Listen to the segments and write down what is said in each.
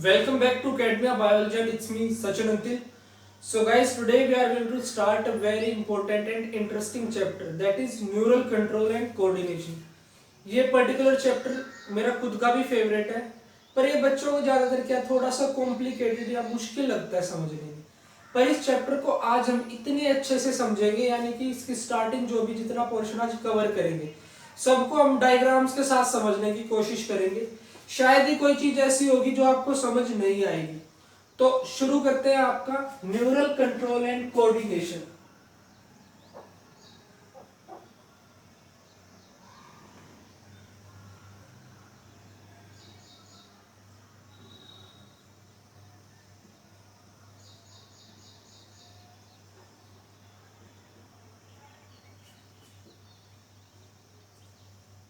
Welcome back to Academia Biology and it's me Sachin Antil. So guys, today we are going to start a very important and interesting chapter, that is neural control and coordination. ये particular chapter मेरा खुद का भी favourite है, पर ये बच्चों को ज्यादातर क्या थोड़ा सा कॉम्प्लिकेटेड या मुश्किल लगता है समझने में। पर इस चैप्टर को आज हम इतने अच्छे से समझेंगे, यानी कि इसकी स्टार्टिंग जो भी जितना पोर्शन आज कवर करेंगे सबको हम डायग्राम्स के साथ समझने की कोशिश करेंगे। शायद ही कोई चीज ऐसी होगी जो आपको समझ नहीं आएगी। तो शुरू करते हैं आपका न्यूरल कंट्रोल एंड कोऑर्डिनेशन।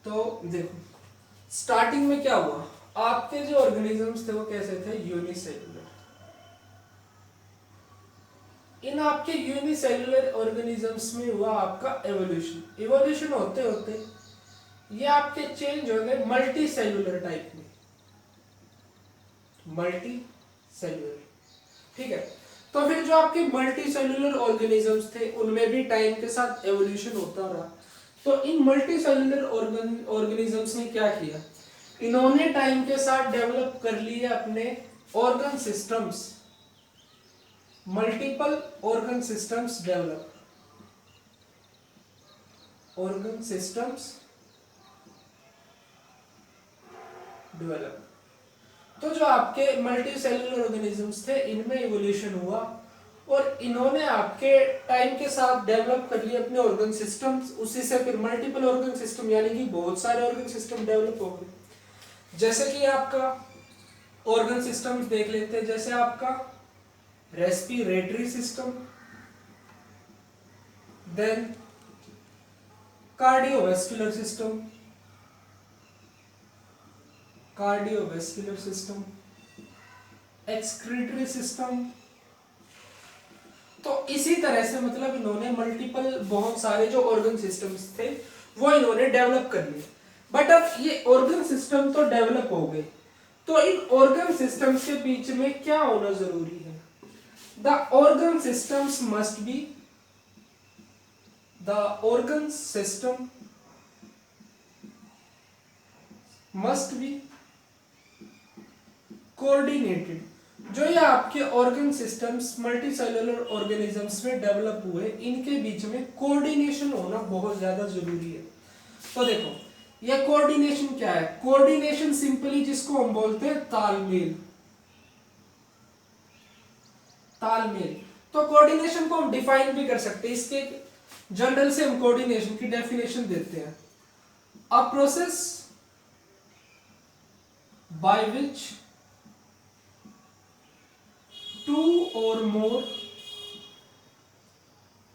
तो देखो, स्टार्टिंग में क्या हुआ, आपके जो ऑर्गेनिजम्स थे वो कैसे थे, यूनिसेल्युलर। इन आपके यूनिसेल्युलर ऑर्गेनिजम्स में हुआ आपका एवोल्यूशन। एवोल्यूशन होते होते ये आपके चेंज हो गए मल्टी सेल्युलर टाइप में, मल्टी सेल्युलर। ठीक है, तो फिर जो आपके मल्टी सेल्युलर ऑर्गेनिजम्स थे उनमें भी टाइम के साथ एवोल्यूशन होता रहा। तो इन मल्टी सेल्युलर ऑर्गेनिजम्स ने क्या किया, इन्होंने टाइम के साथ डेवलप कर लिए अपने organ systems, multiple organ systems develop, organ systems develop. तो जो आपके मल्टी सेल्युलर ऑर्गेनिजम्स थे इनमें इवोल्यूशन हुआ और इन्होंने आपके टाइम के साथ डेवलप कर लिए अपने ऑर्गन सिस्टम्स। उसी से फिर मल्टीपल ऑर्गन सिस्टम यानी कि बहुत सारे ऑर्गन सिस्टम डेवलप हो गए। जैसे कि आपका ऑर्गन सिस्टम्स देख लेते हैं, जैसे आपका respiratory system, then cardiovascular system, cardiovascular system, excretory system. तो इसी तरह से मतलब इन्होंने मल्टीपल बहुत सारे जो ऑर्गन सिस्टम्स थे वो इन्होंने डेवलप कर लिए। बट अब ये ऑर्गन सिस्टम तो डेवलप हो गए, तो इन ऑर्गन सिस्टम्स के बीच में क्या होना जरूरी है, the organ systems must be, the organ system must be coordinated. जो ये आपके organ systems multi cellular organisms में डेवलप हुए, इनके बीच में कोऑर्डिनेशन होना बहुत ज्यादा जरूरी है। तो देखो, ये कोऑर्डिनेशन क्या है, कोऑर्डिनेशन सिंपली जिसको हम बोलते हैं तालमेल, तालमेल। तो कोऑर्डिनेशन को हम डिफाइन भी कर सकते हैं, इसके जनरल से हम कोऑर्डिनेशन की डेफिनेशन देते हैं, अ process by which two or more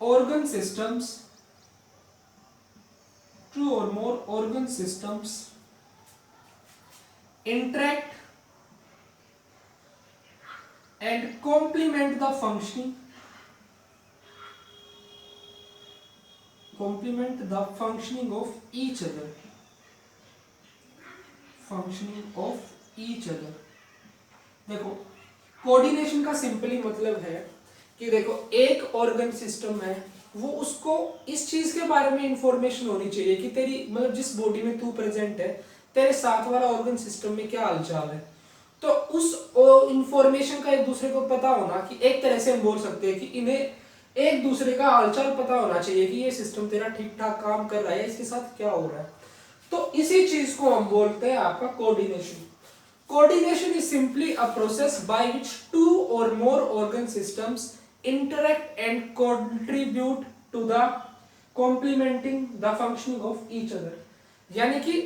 organ systems, two or more organ systems interact and complement the functioning, complement the functioning of each other, functioning of each other। देखो, coordination का simply मतलब है कि देखो एक organ system है, वो उसको इस चीज के बारे में इंफॉर्मेशन होनी चाहिए कि तेरी मतलब जिस बॉडी में तू प्रेजेंट है, तेरे साथ वाला ऑर्गन सिस्टम में क्या हालचाल है। तो उस इंफॉर्मेशन का एक दूसरे को पता होना, कि एक तरह से हम बोल सकते हैं कि इन्हें एक दूसरे का हालचाल पता होना चाहिए कि ये सिस्टम तेरा ठीक ठाक काम कर रहा है, इसके साथ क्या हो रहा है। तो इसी चीज को हम बोलते हैं आपका coordination. Coordination is simply a process by which two or more organ systems interact and contribute to the complementing the functioning of each other। यानी कि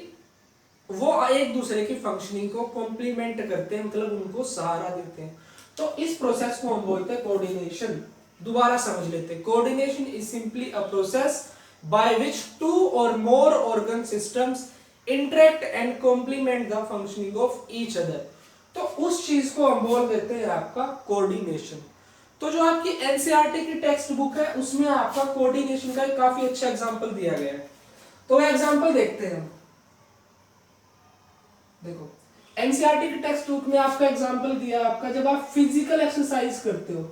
वो एक दूसरे की फंक्शनिंग को कॉम्प्लीमेंट करते हैं, मतलब उनको सहारा देते हैं। तो इस प्रोसेस को हम बोलते हैं कोऑर्डिनेशन। दोबारा समझ लेते हैं, coordination is simply a process by which two or more organ systems interact and complement the functioning of each other. तो उस चीज को हम बोल देते हैं आपका कोऑर्डिनेशन। तो जो आपकी एनसीईआरटी की टेक्स्ट बुक है उसमें आपका कोऑर्डिनेशन का एक काफी अच्छा एग्जांपल दिया गया है। तो एग्जांपल देखते हैं हम। देखो, एनसीईआरटी की टेक्स्ट बुक में आपका एग्जांपल दिया आपका, जब आप फिजिकल एक्सरसाइज करते हो,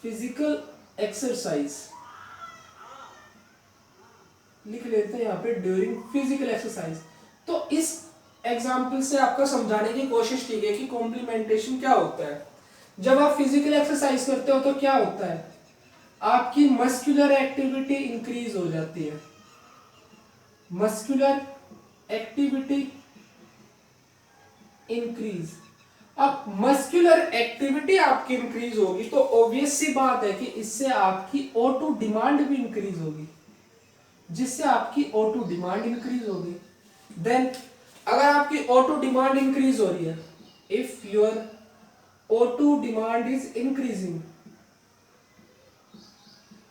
फिजिकल एक्सरसाइज लिख लेते हैं यहाँ पे, ड्यूरिंग फिजिकल एक्सरसाइज। तो इस एग्जांपल से आपका समझाने की कोशिश की गई कि कॉम्प्लीमेंटेशन क्या होता है। जब आप फिजिकल एक्सरसाइज करते हो तो क्या होता है, आपकी मस्कुलर एक्टिविटी इंक्रीज हो जाती है, मस्कुलर एक्टिविटी इंक्रीज। अब मस्कुलर एक्टिविटी आपकी इंक्रीज होगी तो ऑब्वियस सी बात है कि इससे आपकी O2 डिमांड भी इंक्रीज होगी, जिससे आपकी O2 डिमांड इंक्रीज होगी। देन अगर आपकी O2 डिमांड इंक्रीज हो रही है, if your O2 demand is increasing,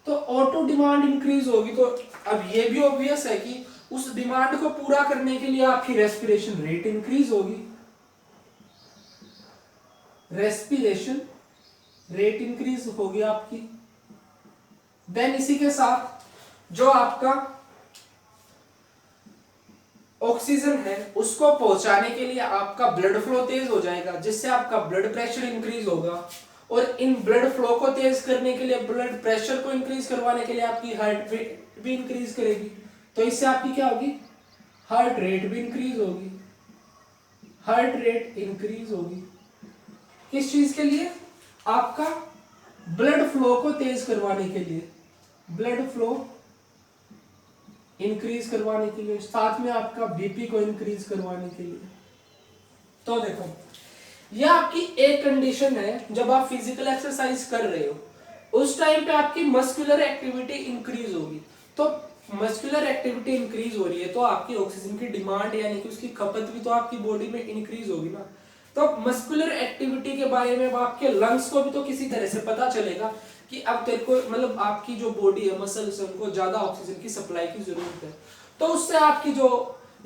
तो O2 डिमांड इंक्रीज होगी तो अब ये भी ऑब्वियस है कि उस डिमांड को पूरा करने के लिए आपकी रेस्पिरेशन रेट इंक्रीज होगी, रेस्पिरेशन रेट इंक्रीज होगी आपकी। देन इसी के साथ जो आपका ऑक्सीजन है उसको पहुंचाने के लिए आपका ब्लड फ्लो तेज हो जाएगा, जिससे आपका ब्लड प्रेशर इंक्रीज होगा, और इन ब्लड फ्लो को तेज करने के लिए, ब्लड प्रेशर को इंक्रीज करवाने के लिए आपकी हार्ट रेट भी इंक्रीज करेगी। तो इससे आपकी क्या होगी, हार्ट रेट भी इंक्रीज होगी, हार्ट रेट इंक्रीज होगी। किस चीज के लिए, आपका ब्लड फ्लो को तेज करवाने के लिए, ब्लड फ्लो इंक्रीज करवाने के लिए, साथ में आपका बीपी को इंक्रीज करवाने के लिए। तो देखो यह आपकी एक कंडीशन है, जब आप फिजिकल एक्सरसाइज कर रहे हो उस टाइम पे आपकी मस्कुलर एक्टिविटी इंक्रीज होगी। तो मस्कुलर एक्टिविटी इंक्रीज हो रही है तो आपकी ऑक्सीजन की डिमांड यानी कि उसकी खपत भी तो आपकी बॉडी में इंक्रीज होगी ना। तो मस्कुलर एक्टिविटी के बारे में आपके लंग्स को भी तो किसी तरह से पता चलेगा कि अब तेरे को मतलब आपकी जो बॉडी है, मसल्स है, उनको ज्यादा ऑक्सीजन की सप्लाई की जरूरत है, तो उससे आपकी जो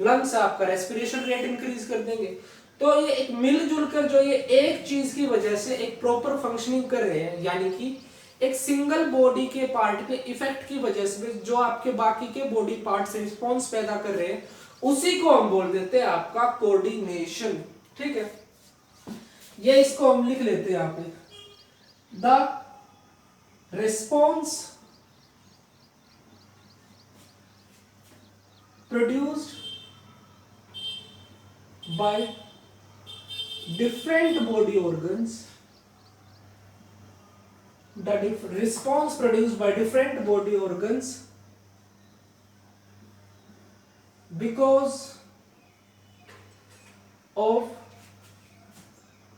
लंग्स है आपका रेस्पिरेशन रेट इंक्रीज कर देंगे। तो ये एक मिलजुल कर जो ये एक चीज की वजह से एक प्रॉपर फंक्शनिंग कर रहे हैं, यानी कि एक सिंगल बॉडी के पार्ट पे इफेक्ट की वजह से जो आपके बाकी के बॉडी पार्ट से रिस्पॉन्स पैदा कर रहे हैं, उसी को हम बोल देते हैं आपका कोऑर्डिनेशन। ठीक है, ये इसको हम लिख लेते हैं यहाँ पे, the response produced by different body organs, the response produced by different body organs because of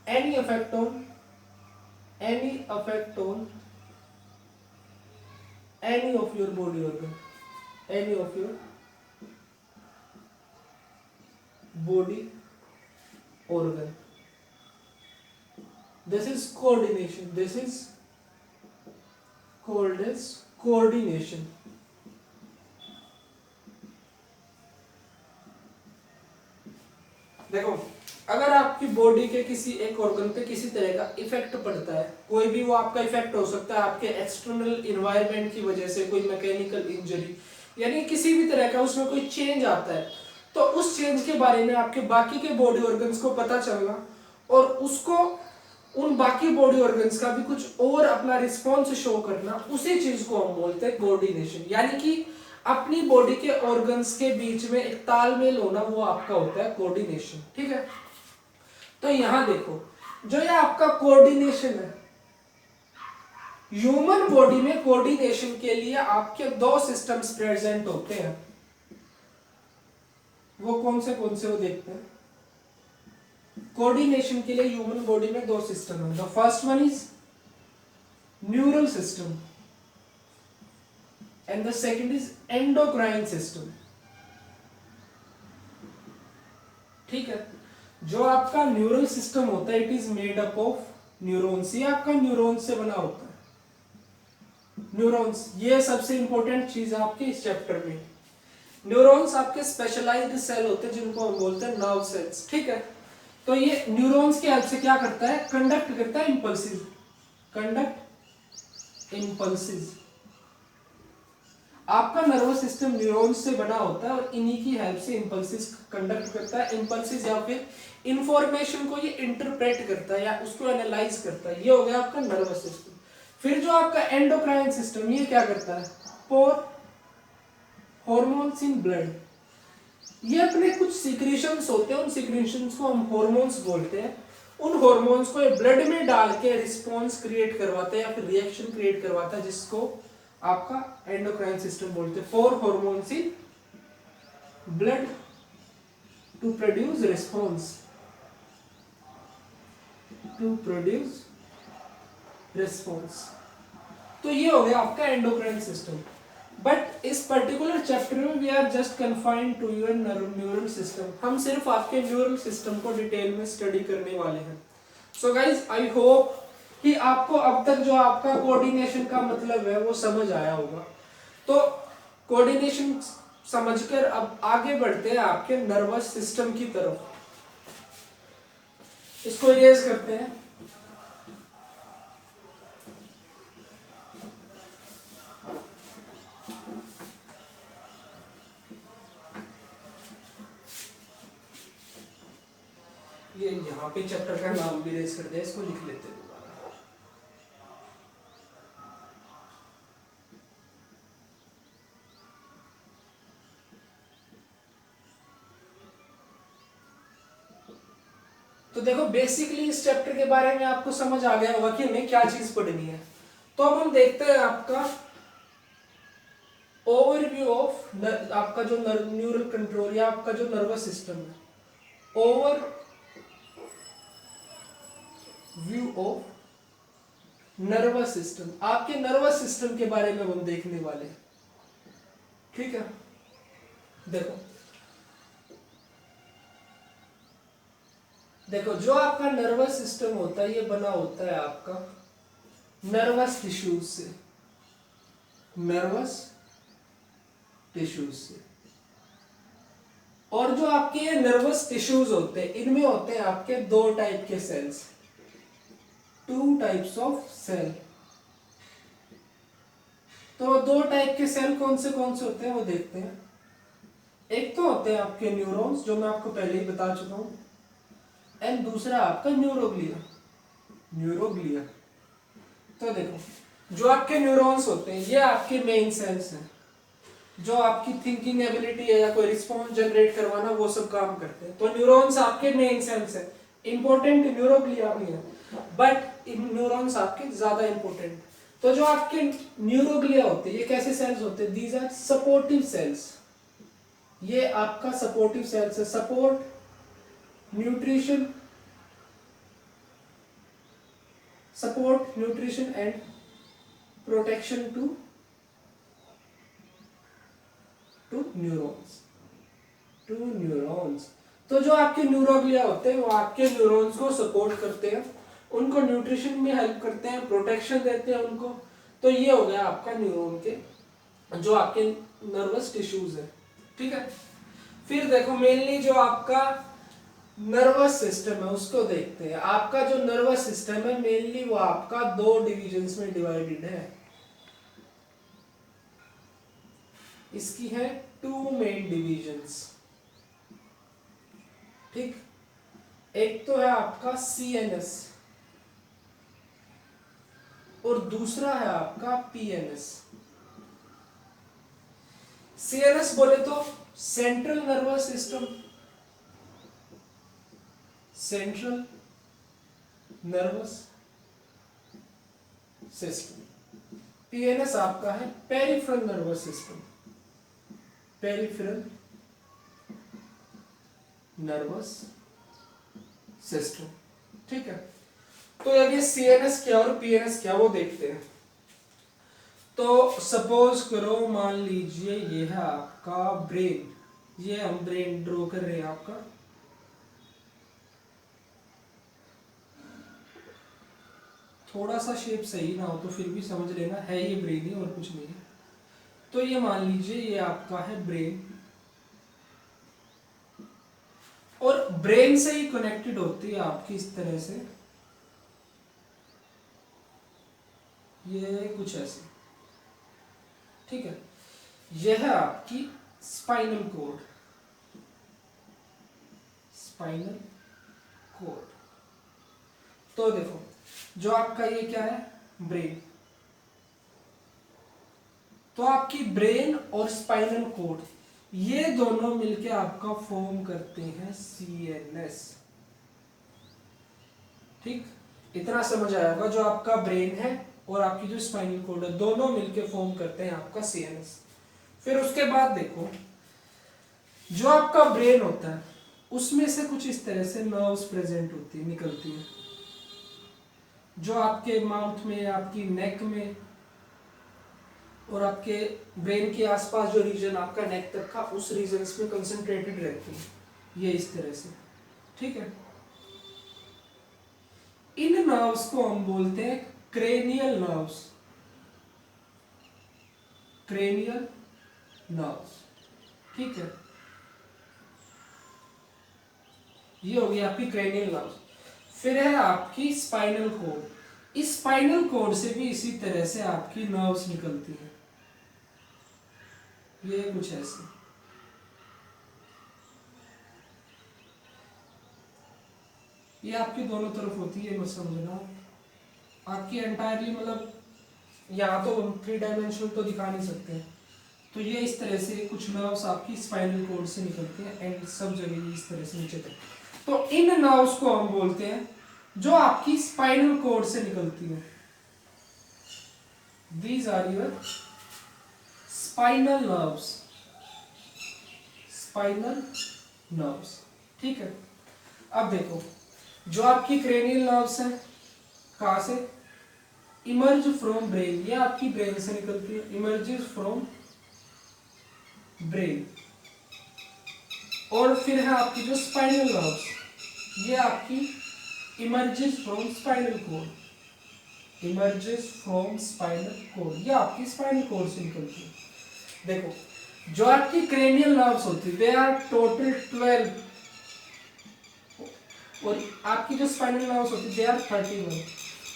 any effect on any of your body organ, any of your body organ. This is coordination, this is called as coordination. देखो अगर आपकी body के किसी एक organ पे किसी तरह का इफेक्ट पड़ता है, कोई भी वो आपका इफेक्ट हो सकता है आपके एक्सटर्नल इन्वायरमेंट की वजह से, कोई मैकेनिकल इंजरी यानी किसी भी तरह का उसमें कोई चेंज आता है, तो उस चेंज के बारे में आपके बाकी के बॉडी ऑर्गन्स को पता चलना और उसको उन बाकी बॉडी ऑर्गन्स का भी कुछ और अपना रिस्पॉन्स शो करना, उसी चीज को हम बोलते हैं कोऑर्डिनेशन। यानी कि अपनी बॉडी के ऑर्गन्स के बीच में एक तालमेल होना, वो आपका होता है कोऑर्डिनेशन। ठीक है, तो यहां देखो जो ये आपका कोऑर्डिनेशन है, ह्यूमन बॉडी में कोऑर्डिनेशन के लिए आपके दो सिस्टम्स प्रेजेंट होते हैं। वो कौन से वो देखते हैं। कोऑर्डिनेशन के लिए ह्यूमन बॉडी में दो सिस्टम है। The first one is neural system and the second is endocrine system. ठीक है, जो आपका न्यूरल सिस्टम होता है it is made up of neurons. ये आपका न्यूरॉन्स से बना होता है। न्यूरॉन्स ये सबसे इंपॉर्टेंट चीज है आपके इस चैप्टर में। न्यूरॉन्स आपके स्पेशलाइज्ड सेल होते हैं जिनको हम बोलते हैं नर्व सेल्स। ठीक है, तो ये न्यूरॉन्स की हेल्प से क्या करता है, कंडक्ट करता है इंपल्सेस, कंडक्ट इंपल्सेस। आपका नर्वस सिस्टम न्यूरॉन्स से बना होता है और इन्हीं की हेल्प से इंपल्सेस कंडक्ट करता है। इंपल्सेस या फिर इंफॉर्मेशन को ये इंटरप्रेट करता है या उसको एनालाइज करता है। ये हो गया आपका नर्वस सिस्टम। फिर जो आपका एंडोक्राइन सिस्टम, ये क्या करता है? पोर हॉर्मोन्स इन ब्लड, ये अपने कुछ सिक्रीशंस होते हैं, उन सिक्रीशंस को हम हॉर्मोन्स बोलते हैं। उन हॉर्मोन्स को ये ब्लड में डाल के रिस्पॉन्स क्रिएट करवाता है या फिर रिएक्शन क्रिएट करवाता है, जिसको आपका एंडोक्राइन सिस्टम बोलते हैं। 4 hormones in blood to produce response, तो ये हो गया आपका एंडोक्राइन सिस्टम। बट इस पर्टिकुलर चैप्टर में we are just confined to your neural system. हम सिर्फ आपके न्यूरल सिस्टम को डिटेल में स्टडी करने वाले हैं। सो गाइज, आई होप कि आपको अब तक जो आपका कोऑर्डिनेशन का मतलब है वो समझ आया होगा। तो कोऑर्डिनेशन समझकर अब आगे बढ़ते हैं आपके नर्वस सिस्टम की तरफ। इसको इरेज करते हैं। ये यहाँ पे चैप्टर का नाम भी रेस कर दिया, इसको लिख लेते हैं दोबारा। तो देखो, बेसिकली इस चैप्टर के बारे में आपको समझ आ गया होगा कि हमें क्या चीज पढ़नी है। तो अब हम देखते हैं आपका ओवरव्यू ऑफ आपका जो न्यूरल कंट्रोल या आपका जो नर्वस सिस्टम है। Over view of nervous system, आपके नर्वस सिस्टम के बारे में हम देखने वाले हैं। ठीक है, देखो जो आपका नर्वस सिस्टम होता है ये बना होता है आपका नर्वस टिश्यूज से, और जो आपके नर्वस टिश्यूज होते हैं इनमें होते हैं आपके 2 टाइप के सेल्स, 2 टाइप्स ऑफ सेल। तो 2 टाइप के सेल कौन से होते हैं वो देखते हैं। एक तो होते हैं आपके न्यूरॉन्स, जो मैं आपको पहले ही बता चुका हूं, एंड दूसरा आपका न्यूरोग्लिया। तो देखो, जो आपके न्यूरॉन्स होते हैं ये आपके मेन सेल्स हैं, जो आपकी थिंकिंग एबिलिटी है या कोई रिस्पॉन्स जनरेट करवाना वो सब काम करते हैं। तो न्यूरॉन्स आपके मेन सेल्स हैं। इंपॉर्टेंट न्यूरोग्लिया भी है, बट न्यूरॉन्स आपके ज्यादा इंपॉर्टेंट। तो जो आपके न्यूरोग्लिया होते हैं ये कैसे सेल्स होते हैं? These are supportive cells. ये आपका सपोर्टिव सेल्स है। Support nutrition and protection to neurons. तो जो आपके न्यूरोग्लिया होते हैं वो आपके न्यूरॉन्स को सपोर्ट करते हैं, उनको न्यूट्रिशन में हेल्प करते हैं, प्रोटेक्शन देते हैं उनको। तो ये हो गया आपका न्यूरॉन के जो आपके नर्वस टिश्यूज है। ठीक है, फिर देखो मेनली जो आपका नर्वस सिस्टम है उसको देखते हैं। आपका जो नर्वस सिस्टम है मेनली वो आपका 2 डिविजन्स में डिवाइडेड है। इसकी है 2 मेन डिविजन्स। ठीक, एक तो है आपका CNS और दूसरा है आपका PNS। CNS बोले तो सेंट्रल नर्वस सिस्टम, PNS आपका है पेरिफेरल नर्वस सिस्टम, ठीक है। तो अब ये CNS क्या और PNS क्या वो देखते हैं। तो सपोज करो, मान लीजिए ये है आपका ब्रेन, ये हम ब्रेन ड्रॉ कर रहे हैं आपका। थोड़ा सा शेप सही ना हो तो फिर भी समझ लेना है ये ब्रेन ही और कुछ नहीं है। तो ये मान लीजिए ये आपका है ब्रेन, और ब्रेन से ही कनेक्टेड होती है आपकी इस तरह से, ये कुछ ऐसे। ठीक है, यह है आपकी स्पाइनल कोड। Spinal cord. तो देखो जो आपका ये क्या है, ब्रेन। तो आपकी ब्रेन और स्पाइनल कोड ये दोनों मिलके आपका फॉर्म करते हैं सीएनएस। ठीक, इतना समझ आया होगा। जो आपका ब्रेन है और आपकी जो स्पाइनल कोड है दोनों मिलके फॉर्म करते हैं आपका सीएनएस। फिर उसके बाद देखो जो आपका ब्रेन होता है उसमें से कुछ इस तरह से नर्व्स प्रेजेंट होती है, निकलती है, जो आपके माउथ में, आपकी नेक में और आपके ब्रेन के आसपास जो रीजन आपका नेक तक का, उस रीजन में कंसंट्रेटेड रहती है ये इस तरह से। ठीक है, इन नर्व्स को हम बोलते हैं क्रेनियल नर्व्स। Cranial nerves. ठीक है, ये हो गई आपकी क्रेनियल नर्व्स। फिर है आपकी स्पाइनल कोड। इस स्पाइनल कोड से भी इसी तरह से आपकी नर्व्स निकलती है, ये कुछ ऐसे। ये आपकी दोनों तरफ होती है, मत समझना आपकी एंटायरली, मतलब यहाँ तो 3 डायमेंशनल तो दिखा नहीं सकते। तो ये इस तरह से कुछ नर्व्स आपकी स्पाइनल कोड से निकलती हैं एंड सब जगह इस तरह से नीचे तक। तो इन नर्व्स को हम बोलते हैं जो आपकी स्पाइनल कोड से निकलती है। These are your spinal nerves. Spinal nerves. ठीक है, अब देखो जो आपकी क्रेनियल नर्व्स हैं कहां से, इमर्ज फ्रॉम ब्रेन, ये आपकी ब्रेन से निकलती है, इमर्जेस फ्रॉम ब्रेन। और फिर है आपकी जो स्पाइनल नर्व्स, ये आपकी emerges from spinal cord. Emerges from spinal cord, ये आपकी स्पाइनल कोड से निकलती है। देखो जो आपकी क्रेनियल नर्व्स होती है, दे आर टोटल 12, और आपकी जो स्पाइनल नर्व्स होती है दे आर 31।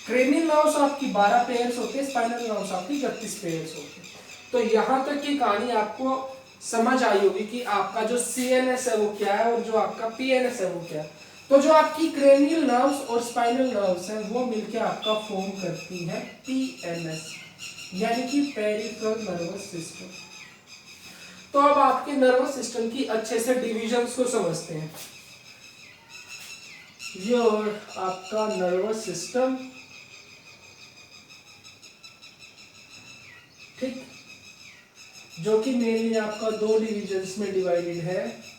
क्रेनियल नर्व्स आपकी 12 पेयर्स होते हैं, स्पाइनल नर्व्स आपकी 31 पेयर्स होते हैं। तो यहां तक की कहानी आपको समझ आई होगी कि आपका जो सीएनएस है वो क्या है और जो आपका पीएनएस है वो क्या है। तो जो आपकी क्रेनियल नर्व्स और स्पाइनल नर्व्स हैं वो मिलकर आपका फॉर्म करती है पीएनएस, यानी कि पेरिफेरल नर्वस सिस्टम। तो अब आपके नर्वस सिस्टम की अच्छे से डिविजन्स को समझते हैं। ये और आपका नर्वस सिस्टम, ठीक, जो कि मेनली आपका 2 डिविजन्स में डिवाइडेड है।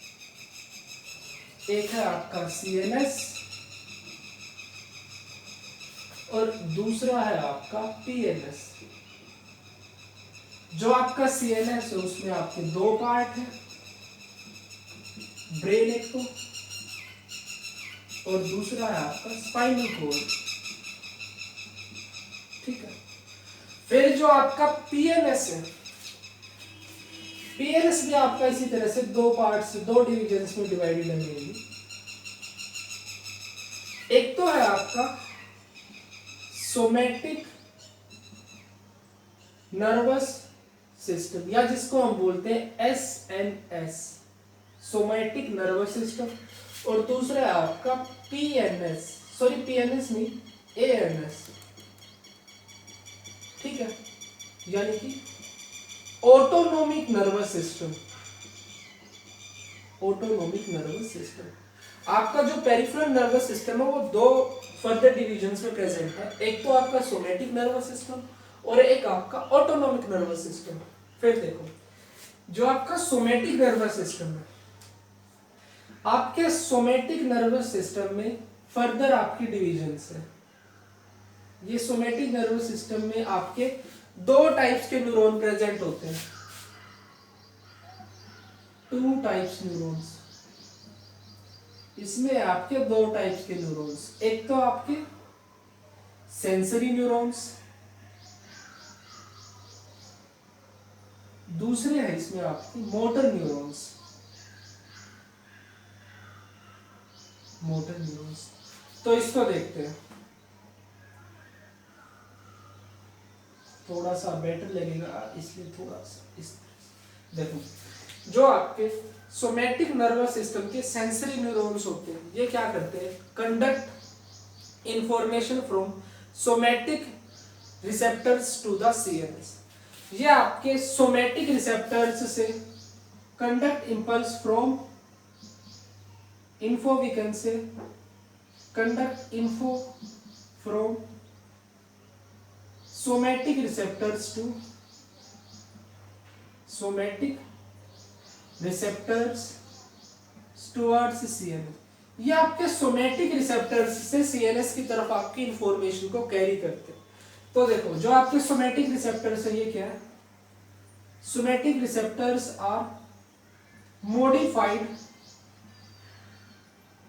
एक है आपका सीएनएस और दूसरा है आपका पीएनएस। जो आपका सीएनएस है उसमें आपके 2 पार्ट हैं, ब्रेन एक तो, और दूसरा है आपका स्पाइनल कोड। ठीक है, फिर जो आपका पीएनएस है, पीएनएस भी आपका इसी तरह से 2 पार्ट्स, 2 डिविजन्स में डिवाइडेड है मेनली। एक तो है आपका सोमैटिक नर्वस सिस्टम, या जिसको हम बोलते हैं एसएनएस, सोमैटिक नर्वस सिस्टम, और दूसरा है आपका पीएनएस, सॉरी पीएनएस नहीं, एएनएस। ठीक है, यानी कि autonomic nervous system. Autonomic nervous system. आपका जो पेरिफेरल नर्वस सिस्टम है वो 2 फर्दर डिविजन्स में प्रेजेंट है, एक तो आपका सोमैटिक नर्वस सिस्टम और एक आपका ऑटोनोमिक नर्वस सिस्टम। फिर देखो जो आपका सोमैटिक नर्वस सिस्टम है, आपके सोमैटिक नर्वस सिस्टम में फर्दर आपकी डिविजन्स है। ये सोमैटिक नर्वस सिस्टम में आपके 2 टाइप्स के न्यूरॉन प्रेजेंट होते हैं, 2 टाइप्स न्यूरॉन्स। इसमें आपके 2 टाइप्स के न्यूरॉन्स, एक तो आपके सेंसरी न्यूरॉन्स, दूसरे है इसमें आपके मोटर न्यूरॉन्स। मोटर न्यूरॉन्स, तो इसको देखते हैं, थोड़ा सा बेटर लगेगा इसलिए थोड़ा सा इस। देखो जो आपके सोमैटिक नर्वस सिस्टम के सेंसरी न्यूरॉन्स होते हैं, ये क्या करते हैं, conduct information from somatic receptors to the CNS. ये आपके सोमैटिक रिसेप्टर्स से conduct impulse from info, we can say conduct info from somatic receptors to somatic receptors towards CNS। ये आपके सोमैटिक रिसेप्टर्स से सीएनएस की तरफ आपकी इंफॉर्मेशन को कैरी करते हैं। तो देखो जो आपके सोमैटिक रिसेप्टर्स है, ये क्या है, somatic receptors are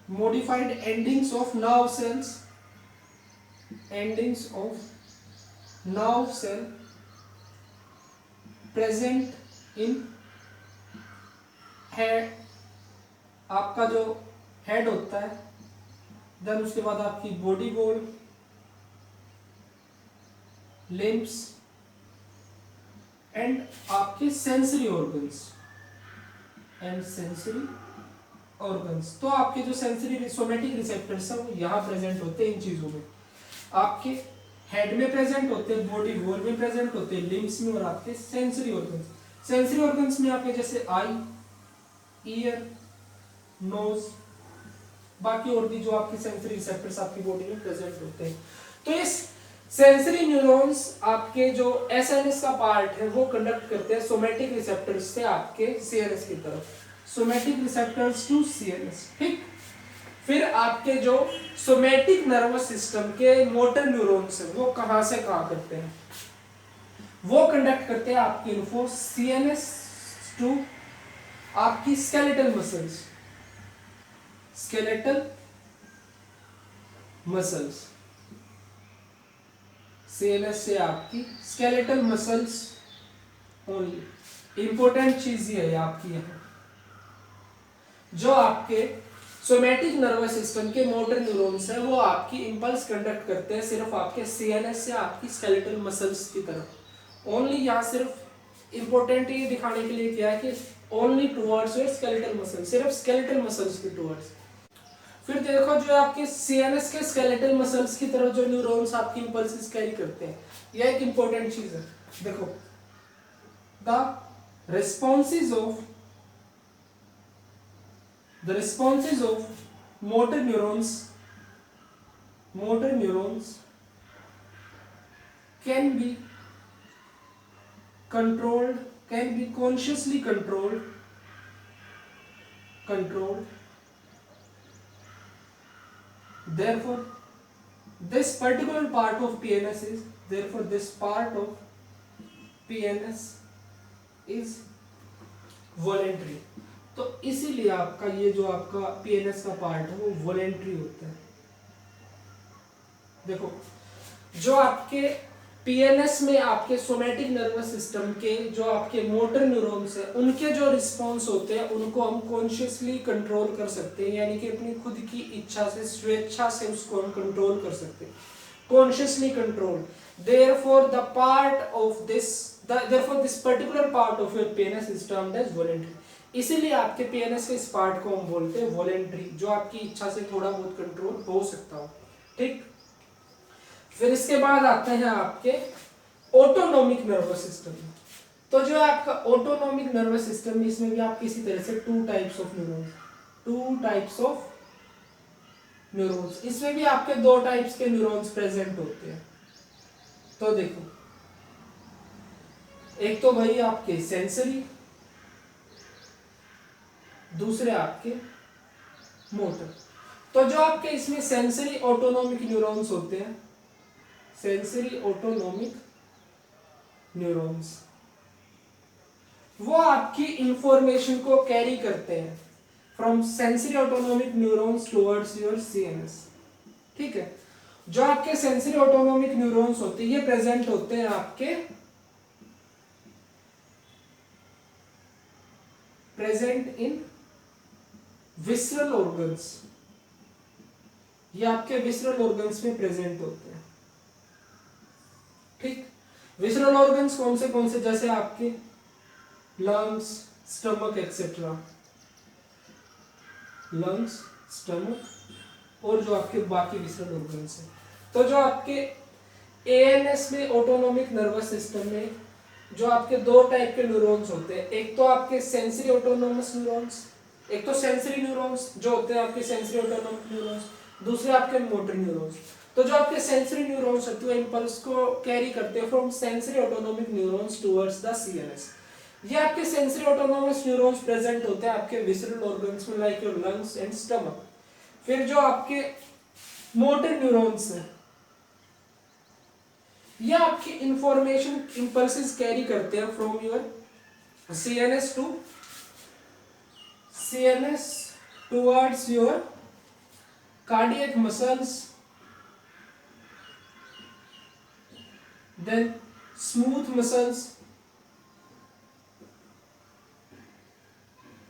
modified endings of nerve cells, endings of nerve cell present in head, आपका जो हेड होता है, देन उसके बाद आपकी बॉडी बोल, लिम्स एंड आपके sensory organs and sensory organs. तो आपके जो सेंसरी सोमैटिक रिसेप्टर्स हैं वो यहाँ प्रेजेंट होते हैं, इन चीजों में आपके हेड में प्रेजेंट होते हैं, बॉडी वॉल में प्रेजेंट होते हैं, लिम्स में, और आपके सेंसरी ऑर्गन्स। सेंसरी ऑर्गन्स में आपके जैसे आई, ईयर, नोज, बाकी और भी जो आपके सेंसरी रिसेप्टर्स आपकी बॉडी में प्रेजेंट होते हैं। तो इस सेंसरी न्यूरॉन्स आपके जो एसएनएस का पार्ट है वो कंडक्ट करते हैं सोमैटिक रिसेप्टर्स से आपके सीएनएस की तरफ, सोमैटिक रिसेप्टर्स टू सीएनएस। ठीक, फिर आपके जो सोमैटिक नर्वस सिस्टम के मोटर न्यूरॉन्स हैं वो कहां से कहां करते हैं, वो कंडक्ट करते हैं आपकी इन्फो सीएनएस टू आपकी skeletal muscles, skeletal muscles, CNS से आपकी स्केलेटल मसल्स ओनली। इंपॉर्टेंट चीज ये है आपकी यहाँ, जो आपके सोमैटिक नर्वस सिस्टम के मोटर न्यूरॉन्स हैं वो आपकी इंपल्स कंडक्ट करते हैं सिर्फ आपके सीएनएस से आपकी स्केलेटल मसल्स की तरफ ओनली। यहाँ सिर्फ इंपॉर्टेंट ये दिखाने के लिए किया है कि only towards your skeletal muscle, सिर्फ स्केलेटल मसल्स के टुवर्ड्स। फिर देखो जो आपके सीएनएस के स्केलेटल मसल्स की तरफ जो न्यूरॉन्स आपकी इंपल्सेस कैरी करते हैं, यह एक इंपॉर्टेंट चीज है। देखो the responses of motor neurons can be controlled, can be consciously controlled therefore this particular part of PNS is, therefore this part of PNS is voluntary। तो इसीलिए आपका ये जो आपका पीएनएस का पार्ट है वो वॉलेंट्री होता है। देखो जो आपके पीएनएस में आपके सोमैटिक नर्वस सिस्टम के जो आपके मोटर न्यूरॉन्स हैं उनके जो रिस्पॉन्स होते हैं उनको हम कॉन्शियसली कंट्रोल कर सकते हैं, यानी कि अपनी खुद की इच्छा से, स्वेच्छा से उसको हम कंट्रोल कर सकते हैं, consciously control. therefore this particular part of your PNS is termed as voluntary। इसीलिए आपके पीएनएस के इस पार्ट को हम बोलते हैं वॉलेंट्री, जो आपकी इच्छा से थोड़ा बहुत कंट्रोल हो सकता हो। ठीक, फिर इसके बाद आते हैं आपके ऑटोनोमिक नर्वस सिस्टम। तो जो आपका ऑटोनोमिक नर्वस सिस्टम, इसमें भी आप किसी तरह से टू टाइप्स ऑफ न्यूरॉन्स, इसमें भी आपके दो टाइप्स के न्यूरॉन्स प्रेजेंट होते हैं। तो देखो एक तो भाई आपके सेंसरी, दूसरे आपके मोटर। तो जो आपके इसमें सेंसरी ऑटोनोमिक न्यूरॉन्स होते हैं, सेंसरी ऑटोनोमिक न्यूरॉन्स, वो आपकी इंफॉर्मेशन को कैरी करते हैं from sensory autonomic neurons towards your CNS. ठीक है, जो आपके सेंसरी ऑटोनोमिक न्यूरॉन्स होते हैं ये प्रेजेंट होते हैं आपके प्रेजेंट इन विसरल ऑर्गन्स, ये आपके विसरल ऑर्गन्स में प्रेजेंट होते हैं। ठीक, विसरल ऑर्गन्स कौन से, जैसे आपके lungs, stomach etcetera, lungs, stomach और जो आपके बाकी विसर्ड ऑर्गन्स हैं। तो जो आपके एएनएस में, ऑटोनोमिक नर्वस सिस्टम में, जो आपके दो टाइप के न्यूरॉन्स होते हैं, एक तो आपके सेंसरी ऑटोनोमस न्यूरॉन्स, एक तो सेंसरी न्यूरॉन्स जो होते हैं आपके सेंसरी ऑटोनोमिक न्यूरॉन्स, दूसरे आपके मोटर न्यूरॉन्स। तो जो आपके सेंसरी न्यूरॉन्स होते हैं इंपल्स को कैरी करते हैं from sensory autonomic neurons towards the CNS. ये आपके सेंसरी ऑटोनोमस न्यूरॉन्स प्रेजेंट होते हैं आपके विसरल ऑर्गन्स में like your lungs and stomach. फिर जो आपके मोटर न्यूरॉन्स हैं, ये आपकी इंफॉर्मेशन इंपल्सेस कैरी करते हैं from your CNS to CNS towards your cardiac muscles, then smooth muscles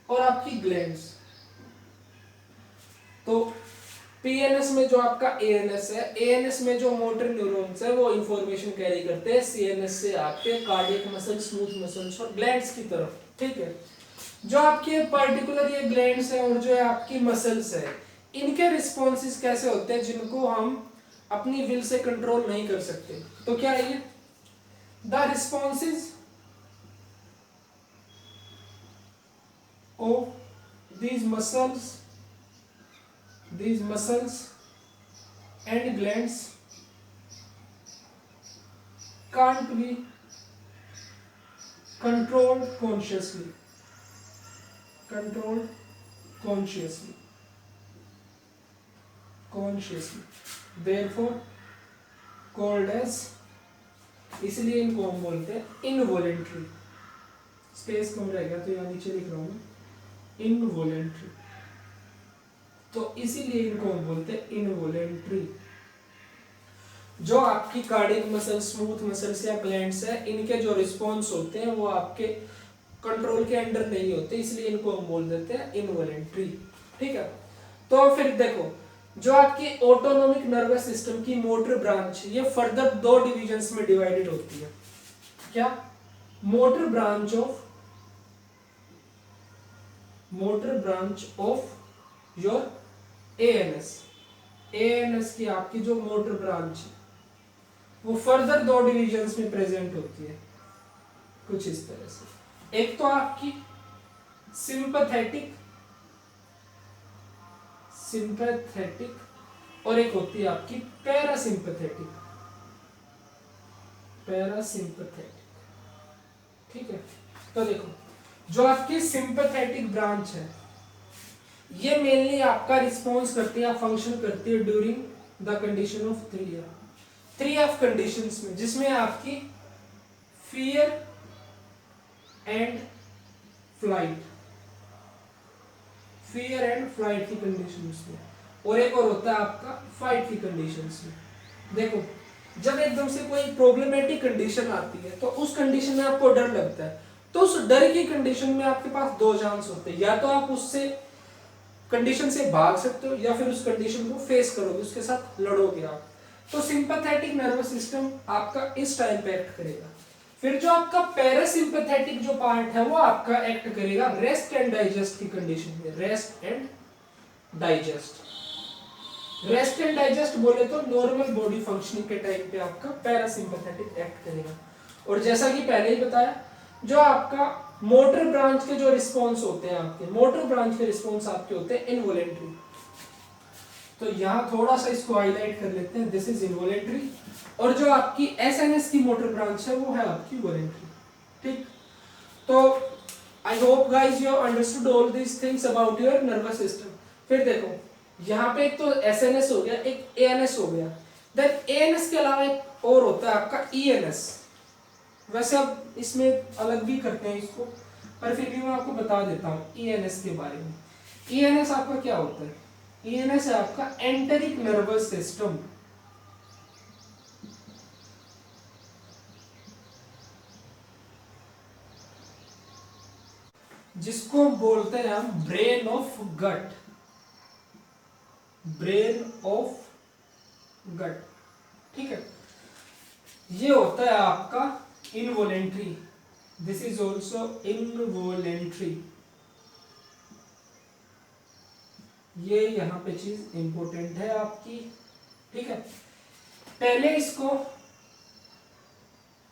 और आपकी ग्लैंड्स। तो पीएनएस में जो आपका एएनएस है, एएनएस में जो मोटर न्यूरॉन्स है वो इंफॉर्मेशन कैरी करते हैं सीएनएस से आपके कार्डियक मसल, स्मूथ मसल्स और ग्लैंड्स की तरफ। ठीक है, जो आपके पर्टिकुलर ये ग्लैंड्स हैं और जो है आपकी मसल्स है, इनके रिस्पॉन्सेस कैसे होते हैं जिनको हम अपनी विल से कंट्रोल नहीं कर सकते। तो क्या है ये? The responses of these muscles and glands can't be controlled consciously. Therefore called as, इसलिए इनको हम बोलते हैं इनवॉलेंट्री। स्पेस कम रह गया तो यहाँ नीचे लिख रहा हूँ इनवॉलेंट्री, तो इसीलिए इनको हम बोलते हैं इनवॉलेंट्री। जो आपकी कार्डियक मसल, स्मूथ मसल्स या ग्लैंड्स है, इनके जो रिस्पॉन्स होते हैं वो आपके कंट्रोल के अंडर नहीं होते, इसलिए इनको हम बोल देते हैं इनवॉलेंट्री। ठीक है, तो फिर देखो जो आपकी ऑटोनोमिक नर्वस सिस्टम की मोटर ब्रांच, ये फर्दर दो डिविजन्स में डिवाइडेड होती है। क्या? Motor branch of your ANS की आपकी जो मोटर ब्रांच है वो फर्दर दो डिविजन्स में प्रेजेंट होती है कुछ इस तरह से। एक तो आपकी सिंपैथेटिक और एक होती है आपकी पैरासिम्पैथेटिक। ठीक है, तो देखो जो आपकी सिंपैथेटिक ब्रांच है ये मेनली आपका रिस्पॉन्स करती है, फंक्शन करती है during the condition of 3F conditions में, जिसमें आपकी फियर एंड फ्लाइट की कंडीशंस में, और एक और होता है आपका फाइट की कंडीशंस में। देखो जब एकदम से कोई प्रॉब्लमेटिक कंडीशन आती है तो उस कंडीशन में आपको डर लगता है, तो उस डर की कंडीशन में आपके पास दो चांस होते हैं, या तो आप उससे कंडीशन से भाग सकते हो या फिर उस कंडीशन को फेस करोगे, उसके साथ लड़ोगे आप। तो सिंपैथेटिक नर्वस सिस्टम आपका इस टाइम पे एक्ट करेगा। फिर जो आपका पैरासिम्पैथेटिक जो पार्ट है वो आपका एक्ट करेगा रेस्ट एंड डाइजेस्ट की कंडीशन में। रेस्ट एंड डाइजेस्ट बोले तो नॉर्मल बॉडी फंक्शनिंग के टाइम पे आपका पैरासिम्पैथेटिक एक्ट करेगा। और जैसा कि पहले ही बताया, जो आपका मोटर ब्रांच के जो रिस्पॉन्स होते हैं, आपके मोटर ब्रांच के रिस्पॉन्स आपके होते हैं इनवॉलेंट्री। तो यहाँ थोड़ा सा इसको हाईलाइट कर लेते हैं, दिस इज इनवॉलेंट्री। और जो आपकी एसएनएस की मोटर ब्रांच है वो है आपकी वॉलेंट्री। ठीक, तो I hope guys you understood all these things about your nervous system. फिर देखो यहाँ पे एक तो एसएनएस हो गया, एक एएनएस हो गया, देन एएनएस के अलावा एक और होता है आपका ईएनएस। वैसे अब इसमें अलग भी करते हैं इसको, पर फिर भी मैं आपको बता देता हूँ ईएनएस के बारे में। ईएनएस आपका क्या होता है? ईएनएस है आपका एंटेरिक नर्वस सिस्टम। जिसको बोलते हैं हम ब्रेन ऑफ गट। ठीक है, ये होता है आपका involuntary this is also involuntary. ये यहाँ पे चीज इंपॉर्टेंट है आपकी, ठीक है। पहले इसको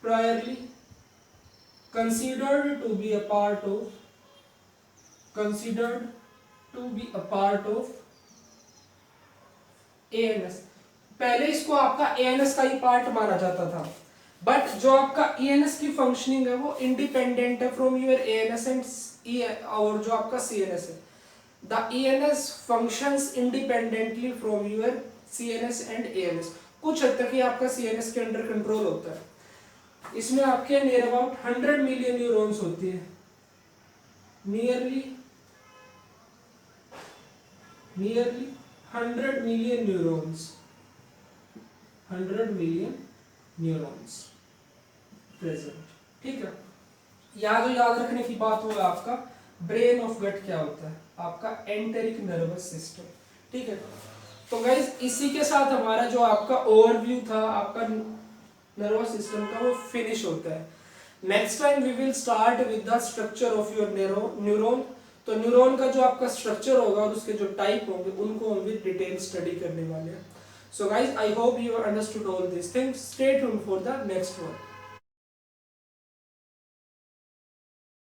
priorly considered to be a part of ANS। पहले इसको आपका ANS का ही पार्ट माना जाता था, बट जो आपका ENS की फंक्शनिंग है वो इंडिपेंडेंट है फ्रॉम योर ANS एंड और जो आपका CNS है, the ENS functions independently from your CNS and ANS। कुछ हद तक ही आपका CNS के अंडर कंट्रोल होता है। इसमें आपके नियर अबाउट 100 मिलियन न्यूरॉन्स होती है, नियरली 100 मिलियन न्यूरॉन्स प्रेजेंट, ठीक है। याद रखने की बात हुआ आपका ब्रेन ऑफ गट क्या होता है, आपका एंटेरिक नर्वस सिस्टम, ठीक है। तो गाइस इसी के साथ हमारा जो आपका ओवरव्यू था आपका नर्वस सिस्टम का वो फिनिश होता है। Next time we will start with the structure of your neuron. तो न्यूरॉन का जो आपका स्ट्रक्चर होगा और उसके जो टाइप होंगे उनको हम विद डिटेल स्टडी करने वाले हैं। So guys I hope you understood all this things. Stay tuned for the next one.